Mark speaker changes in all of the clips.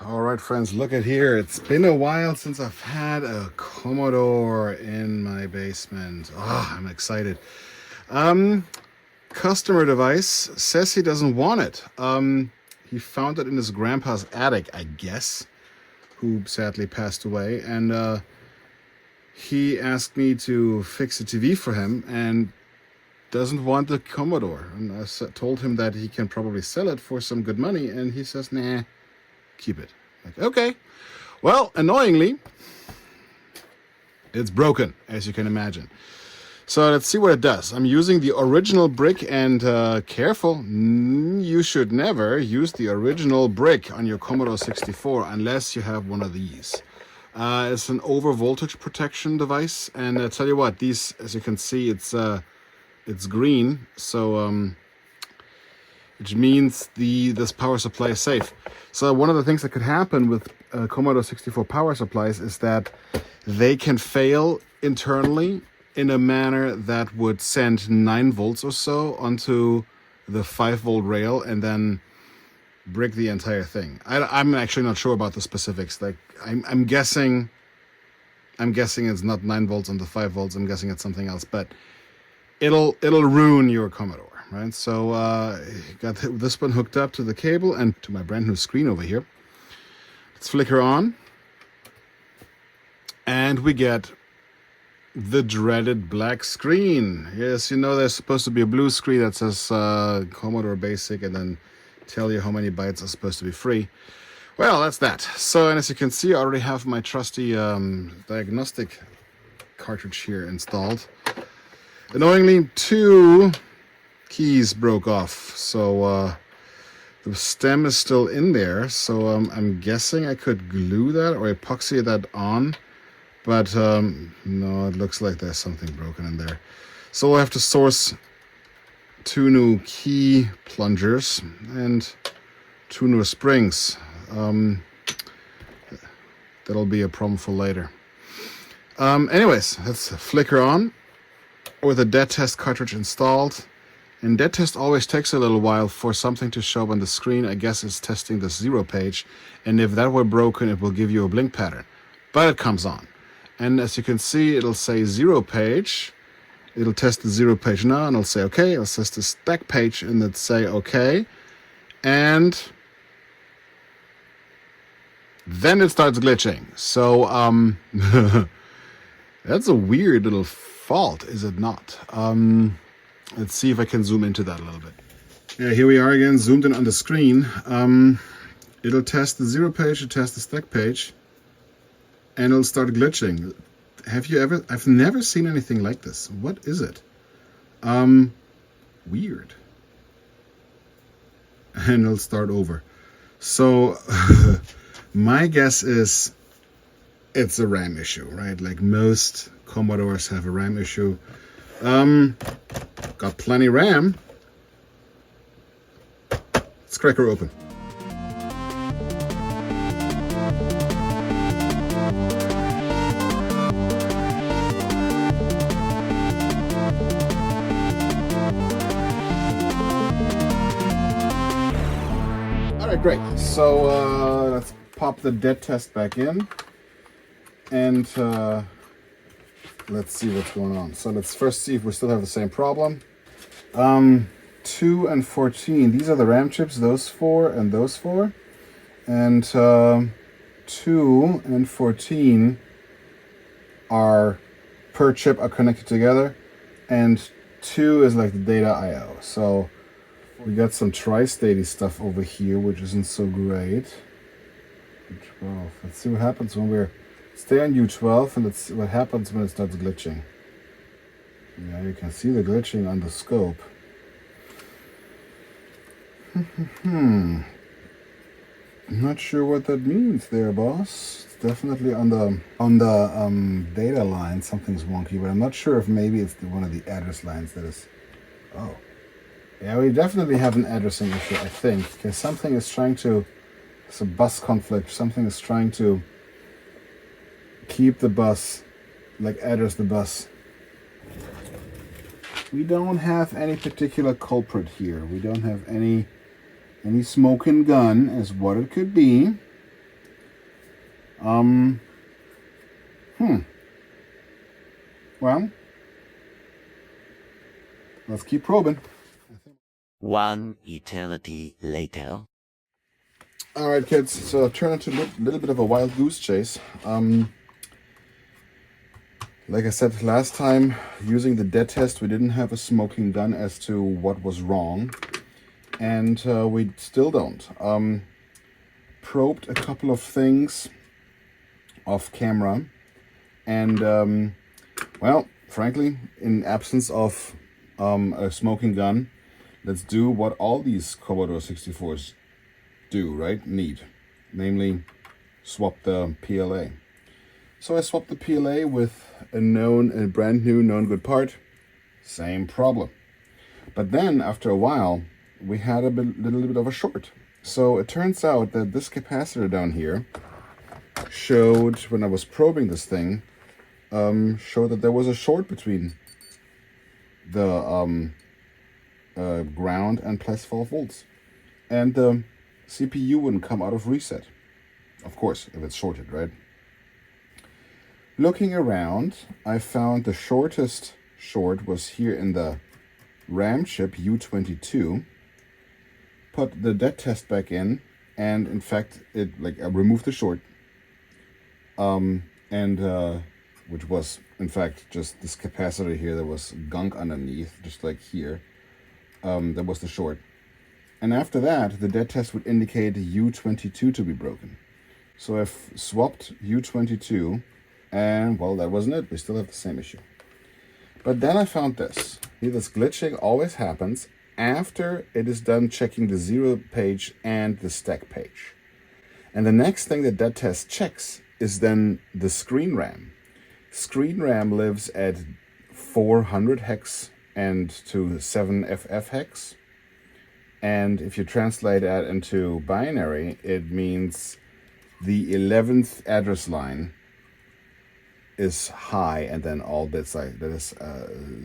Speaker 1: All right, friends, look at here. It's been a while since I've had a Commodore in my basement. I'm excited. Um, Customer device says he doesn't want it. He found it in his grandpa's attic, I guess, who sadly passed away. And he asked me to fix a TV for him and doesn't want the Commodore. And I told him that he can probably sell it for some good money. And he says, nah, keep it. Like, okay. Well, annoyingly, it's broken, as you can imagine. So let's see what it does. I'm using the original brick, and careful, you should never use the original brick on your Commodore 64 unless you have one of these. It's an over voltage protection device, and I tell you what, these, as you can see, it's green, so which means this power supply is safe. So one of the things that could happen with Commodore 64 power supplies is that they can fail internally in a manner that would send 9 volts or so onto the 5-volt rail and then brick the entire thing. I'm actually not sure about the specifics. Like I'm guessing it's not 9 volts on the 5 volts. I'm guessing it's something else, but it'll ruin your Commodore. Right, so got this one hooked up to the cable and to my brand new screen over here. Let's flicker on, and we get the dreaded black screen. Yes, you know there's supposed to be a blue screen that says Commodore Basic and then tell you how many bytes are supposed to be free. Well, that's that. So, and as you can see, I already have my trusty diagnostic cartridge here installed. Annoyingly, 2 keys broke off, so the stem is still in there, so I'm guessing I could glue that or epoxy that on, but no, it looks like there's something broken in there. So we'll have to source 2 new key plungers and 2 new springs. That'll be a problem for later. Anyways, let's flicker on with a dead test cartridge installed. And dead test always takes a little while for something to show up on the screen. I guess it's testing the 0 page. And if that were broken, it will give you a blink pattern. But it comes on. And as you can see, it'll say 0 page. It'll test the 0 page now, and it'll say OK. It'll test the stack page, and it'll say OK. And then it starts glitching. So that's a weird little fault, is it not? Let's see if I can zoom into that a little bit. Yeah, here we are again, zoomed in on the screen. It'll test the 0 page, it'll test the stack page, and it'll start glitching. I've never seen anything like this. What is it? Weird. And it'll start over. So, my guess is it's a RAM issue, right? Like most Commodores have a RAM issue. Got plenty RAM. Let's crack her open. Alright, great. So let's pop the dead test back in and let's see what's going on. So let's first see if we still have the same problem. 2 and 14. These are the RAM chips, those 4 and those 4. And 2 and 14 are per chip are connected together. And 2 is like the data I/O. So we got some tri-statey stuff over here, which isn't so great. 12. Let's see what happens when we're stay on U12, and let's see what happens when it starts glitching. Yeah, you can see the glitching on the scope. I'm not sure what that means there, boss. It's definitely on the data line something's wonky, but I'm not sure if maybe it's one of the address lines that is. Oh, yeah, we definitely have an addressing issue, I think, because something is trying to. It's a bus conflict. Something is trying to keep the bus, like address the bus. We don't have any particular culprit here. We don't have any smoking gun as what it could be. Well, let's keep probing.
Speaker 2: One eternity later.
Speaker 1: All right, kids. So it turned into a little bit of a wild goose chase. Like I said last time, using the dead test, we didn't have a smoking gun as to what was wrong, and we still don't. Probed a couple of things off camera, and well, frankly, in absence of a smoking gun, let's do what all these Commodore 64s do, right? Need. Namely, swap the PLA. So I swapped the PLA with a brand new known good part. Same problem. But then, after a while, we had little bit of a short. So it turns out that this capacitor down here showed, when I was probing this thing, showed that there was a short between the ground and plus 12 volts. And the CPU wouldn't come out of reset. Of course, if it's shorted, right? Looking around, I found the shortest short was here in the RAM chip U22. Put the dead test back in, and in fact, I removed the short. Which was, in fact, just this capacitor here. There was gunk underneath, just like here. That was the short. And after that, the dead test would indicate U22 to be broken. So I've swapped U22, and well, that wasn't it. We still have the same issue. But then I found this. Here, this glitching always happens after it is done checking the 0 page and the stack page. And the next thing that dead test checks is then the screen RAM. Screen RAM lives at 400 hex and to 7FF hex. And if you translate that into binary, it means the 11th address line is high, and then all bits like that is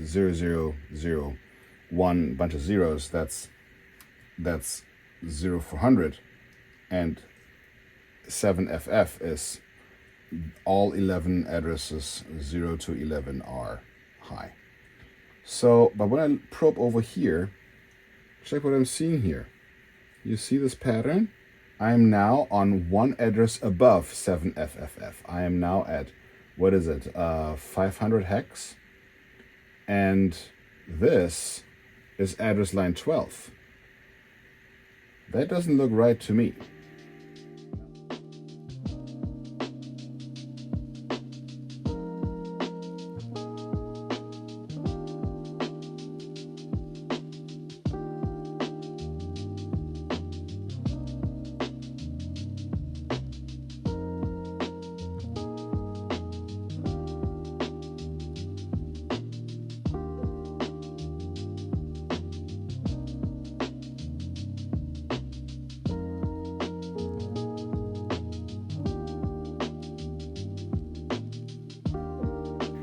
Speaker 1: 0001, bunch of zeros. That's 0400, and 7FF is all 11 addresses 0 to 11 are high. So, but when I probe over here, check what I'm seeing here. You see this pattern? I am now on one address above 7FFF. I am now at, what is it, 500 hex? And this is address line 12. That doesn't look right to me.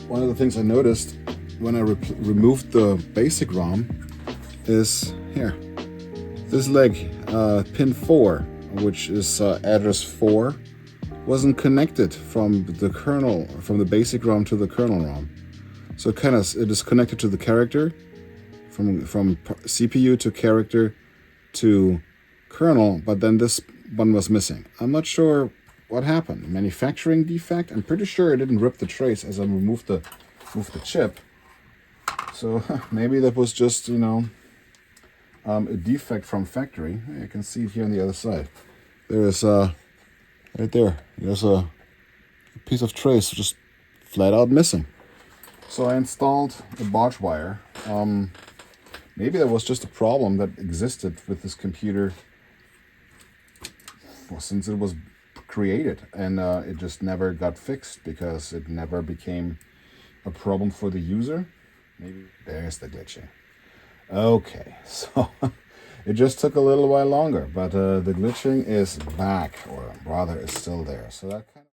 Speaker 1: One of the things I noticed when I removed the basic ROM is here. This leg, pin 4, which is address 4, wasn't connected from the kernel, from the basic ROM to the kernel ROM. So it is connected to the character, from CPU to character to kernel, but then this one was missing. I'm not sure what happened. Manufacturing defect? I'm pretty sure it didn't rip the trace as I moved the chip. So maybe that was just, a defect from factory. You can see it here on the other side. There is right there. There's a piece of trace just flat out missing. So I installed a barge wire. Maybe that was just a problem that existed with this computer since it was created, and it just never got fixed because it never became a problem for the user. Maybe there's the glitching. Okay, so it just took a little while longer, but the glitching is back, or rather is still there. So that kind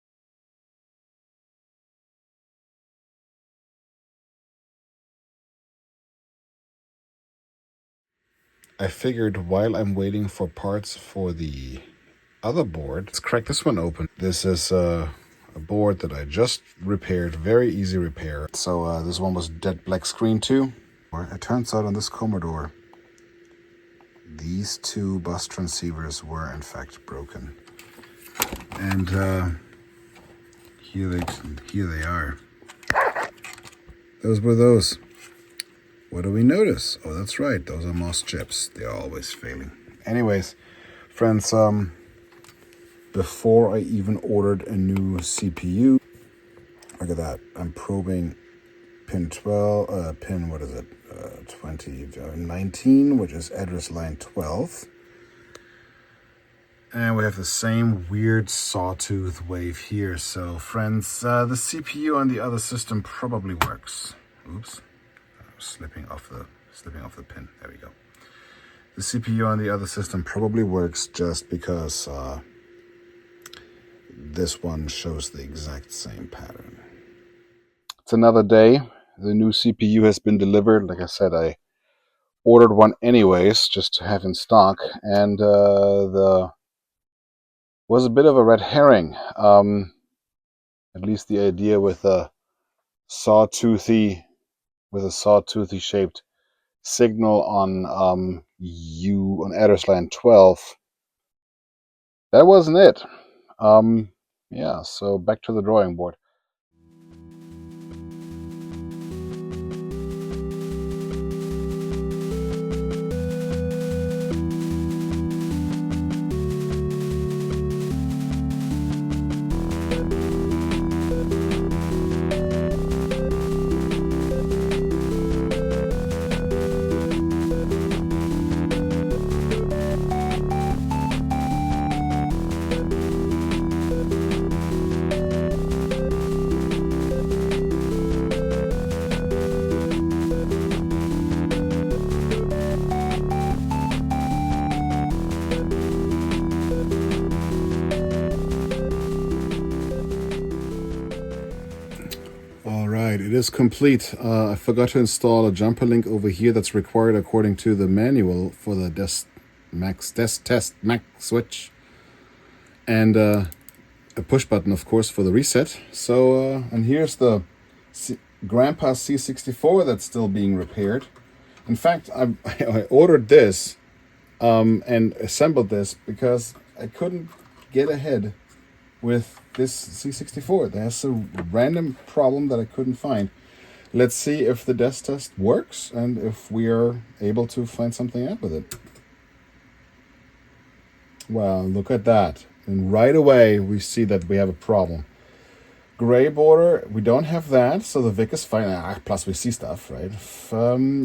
Speaker 1: of I figured while I'm waiting for parts for the other board. Let's crack this one open. This is a board that I just repaired. Very easy repair. So this one was dead black screen too. It turns out on this Commodore, these two bus transceivers were in fact broken. And here they are. Those were those. What do we notice? Oh, that's right. Those are MOS chips. They are always failing. Anyways, friends, before I even ordered a new CPU, look at that. I'm probing pin 12, what is it? 2019, which is address line 12. And we have the same weird sawtooth wave here. So, friends, the CPU on the other system probably works. Oops, slipping off the pin. There we go. The CPU on the other system probably works just because this one shows the exact same pattern. It's another day. The new CPU has been delivered. Like I said, I ordered one anyways, just to have in stock, and the was a bit of a red herring. At least the idea with a sawtoothy shaped signal on on address line 12. That wasn't it. Yeah, so back to the drawing board. It is complete. I forgot to install a jumper link over here that's required according to the manual for the DesTestMax switch, and a push button, of course, for the reset. So, and here's the Grandpa C64 that's still being repaired. In fact, I ordered this and assembled this because I couldn't get ahead with this C64. There's a random problem that I couldn't find. Let's see if the desk test works and if we are able to find something out with it. Well, look at that. And right away we see that we have a problem. Gray border, we don't have that, so the VIC is fine. Plus we see stuff, right?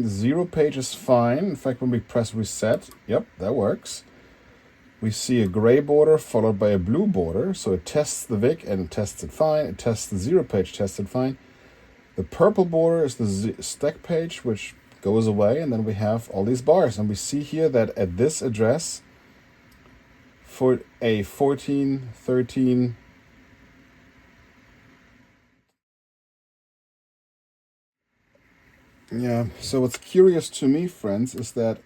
Speaker 1: 0 page is fine. In fact, when we press reset, yep, that works. We see a gray border followed by a blue border, so it tests the VIC and it tests it fine. It tests the 0 page, tests it fine. The purple border is the stack page, which goes away, and then we have all these bars. And we see here that at this address, for a 14, 13, yeah, so what's curious to me, friends, is that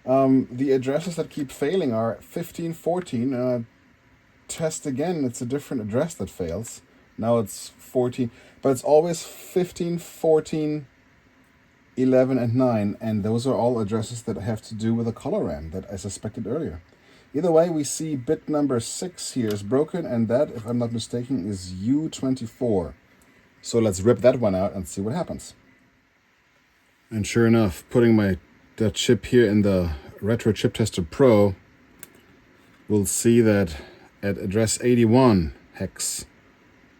Speaker 1: the addresses that keep failing are 15, 14. Test again, it's a different address that fails. Now it's 14, but it's always 15, 14, 11, and 9. And those are all addresses that have to do with a color RAM that I suspected earlier. Either way, we see bit number 6 here is broken, and that, if I'm not mistaken, is U24. So let's rip that one out and see what happens. And sure enough, putting that chip here in the Retro Chip Tester Pro, we'll see that at address 81 hex,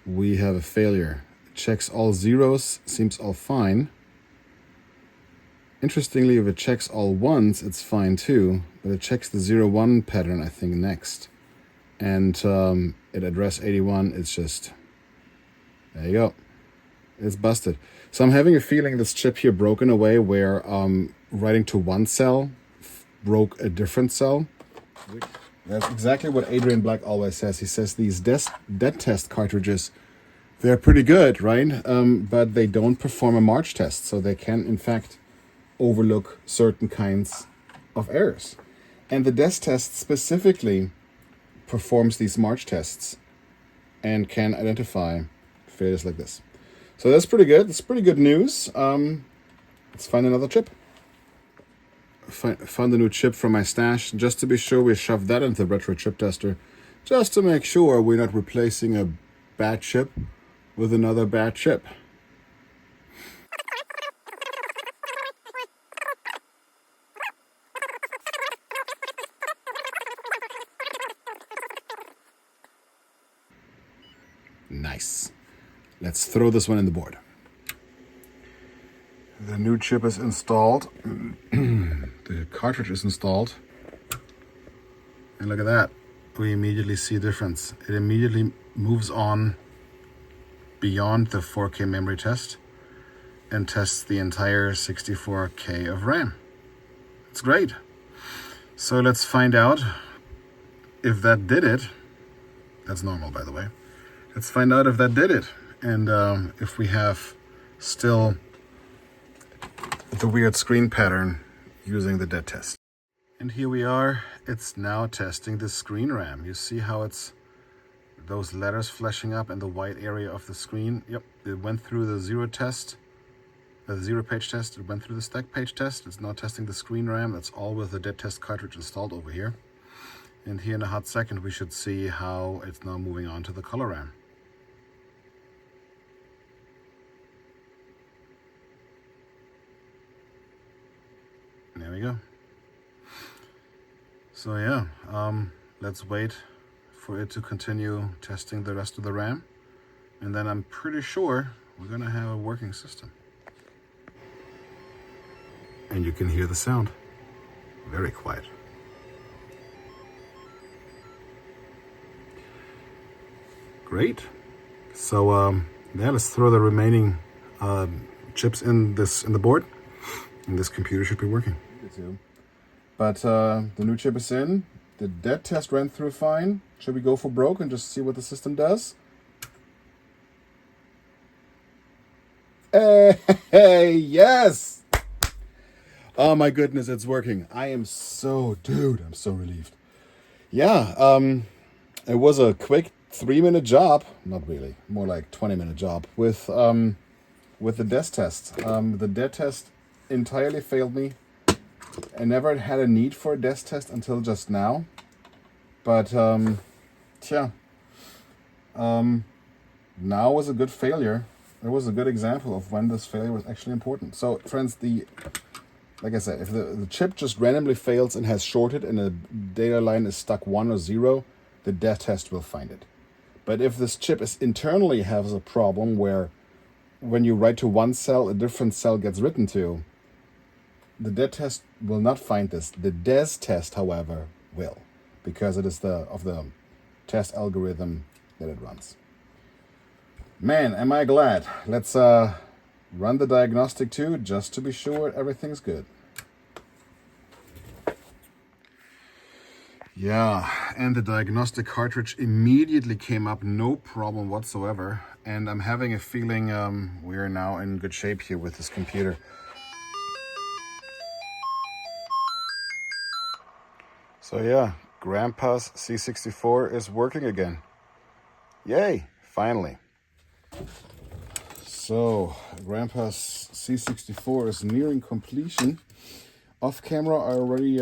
Speaker 1: we have a failure. It checks all zeros, seems all fine. Interestingly, if it checks all ones, it's fine too, but it checks the 0-1 pattern, I think, next. And at address 81, it's just, there you go. It's busted. So I'm having a feeling this chip here broke in a way where writing to one cell broke a different cell. That's exactly what Adrian Black always says. He says these dead test cartridges, they're pretty good, right? But they don't perform a March test, so they can, in fact, overlook certain kinds of errors. And the desk test specifically performs these march tests and can identify failures like this. So that's pretty good. That's pretty good news. Let's find another chip. Found a new chip from my stash. Just to be sure, we shoved that into the retro chip tester, just to make sure we're not replacing a bad chip with another bad chip. Nice. Let's throw this one in the board. The new chip is installed. The cartridge is installed. And look at that. We immediately see a difference. It immediately moves on beyond the 4K memory test and tests the entire 64K of RAM. It's great. So let's find out if that did it. That's normal, by the way. Let's find out if that did it. And if we have still the weird screen pattern using the dead test. And here we are. It's now testing the screen RAM. You see how it's those letters flashing up in the white area of the screen. Yep, it went through the zero test, the zero page test. It went through the stack page test. It's now testing the screen RAM. That's all with the dead test cartridge installed over here. And here in a hot second, we should see how it's now moving on to the color RAM. There we go. So yeah, let's wait for it to continue testing the rest of the RAM. And then I'm pretty sure we're gonna have a working system. And you can hear the sound. Very quiet. Great. So yeah, let's throw the remaining chips in the board, and this computer should be working. But the new chip is in. The dead test ran through fine. Should we go for broke and just see what the system does? Hey, yes! Oh my goodness, it's working. I'm so relieved. Yeah, it was a quick 3-minute job. Not really, more like 20-minute job with the dead test. The dead test entirely failed me. I never had a need for a desk test until just now. But, now was a good failure. It was a good example of when this failure was actually important. So, friends, like I said, if the chip just randomly fails and has shorted and the data line is stuck 1 or 0, the death test will find it. But if this chip internally has a problem where when you write to one cell, a different cell gets written to, the dead test will not find this. The des test, however, will, because it is of the test algorithm that it runs. Man, am I glad. Let's run the diagnostic too, just to be sure everything's good. Yeah, and the diagnostic cartridge immediately came up, no problem whatsoever. And I'm having a feeling we are now in good shape here with this computer. So yeah, Grandpa's C64 is working again. Yay, finally. So, Grandpa's C64 is nearing completion. Off camera, I already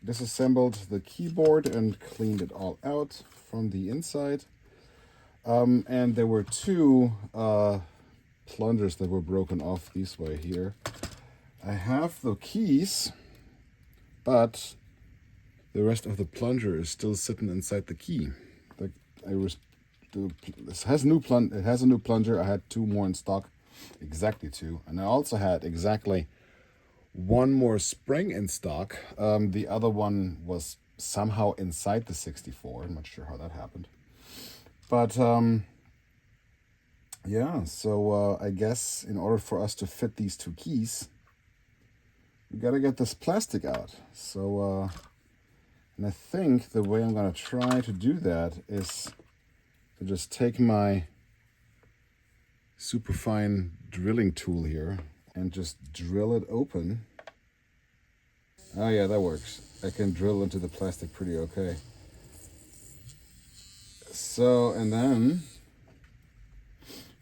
Speaker 1: disassembled the keyboard and cleaned it all out from the inside. And there were 2 plungers that were broken off this way here. I have the keys, but the rest of the plunger is still sitting inside the key. It has a new plunger. I had 2 more in stock, exactly 2, and I also had exactly 1 more spring in stock. The other one was somehow inside the 64. I'm not sure how that happened, but yeah. So I guess in order for us to fit these 2 keys, we gotta get this plastic out. So. And I think the way I'm going to try to do that is to just take my superfine drilling tool here and just drill it open. Oh yeah, that works. I can drill into the plastic pretty okay. So, and then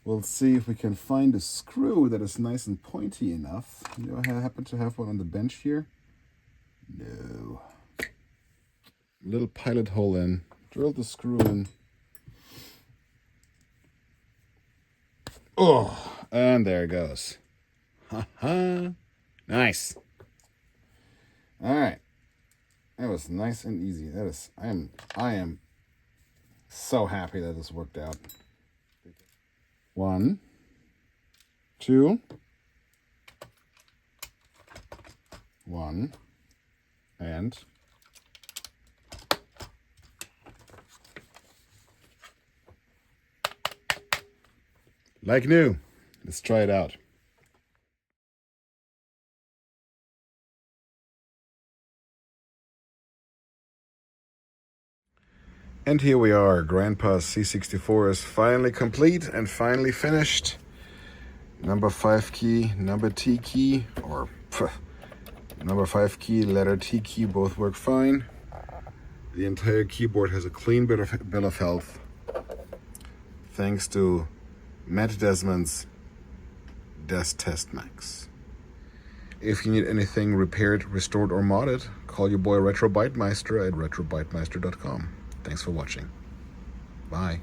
Speaker 1: we'll see if we can find a screw that is nice and pointy enough. Do I happen to have one on the bench here? No. Little pilot hole in. Drill the screw in. Oh, and there it goes. Ha-ha. Nice. All right. That was nice and easy. That is, I am so happy that this worked out. 1, 2, 1, and like new. Let's try it out. And here we are. Grandpa's C64 is finally complete and finally finished. Number 5 key, number T key, or number 5 key, letter T key both work fine. The entire keyboard has a clean bill of health, thanks to Matt Desmond's DesTestMax. If you need anything repaired, restored, or modded, call your boy Retro Bytemeister at retrobytemeister.com. Thanks for watching. Bye.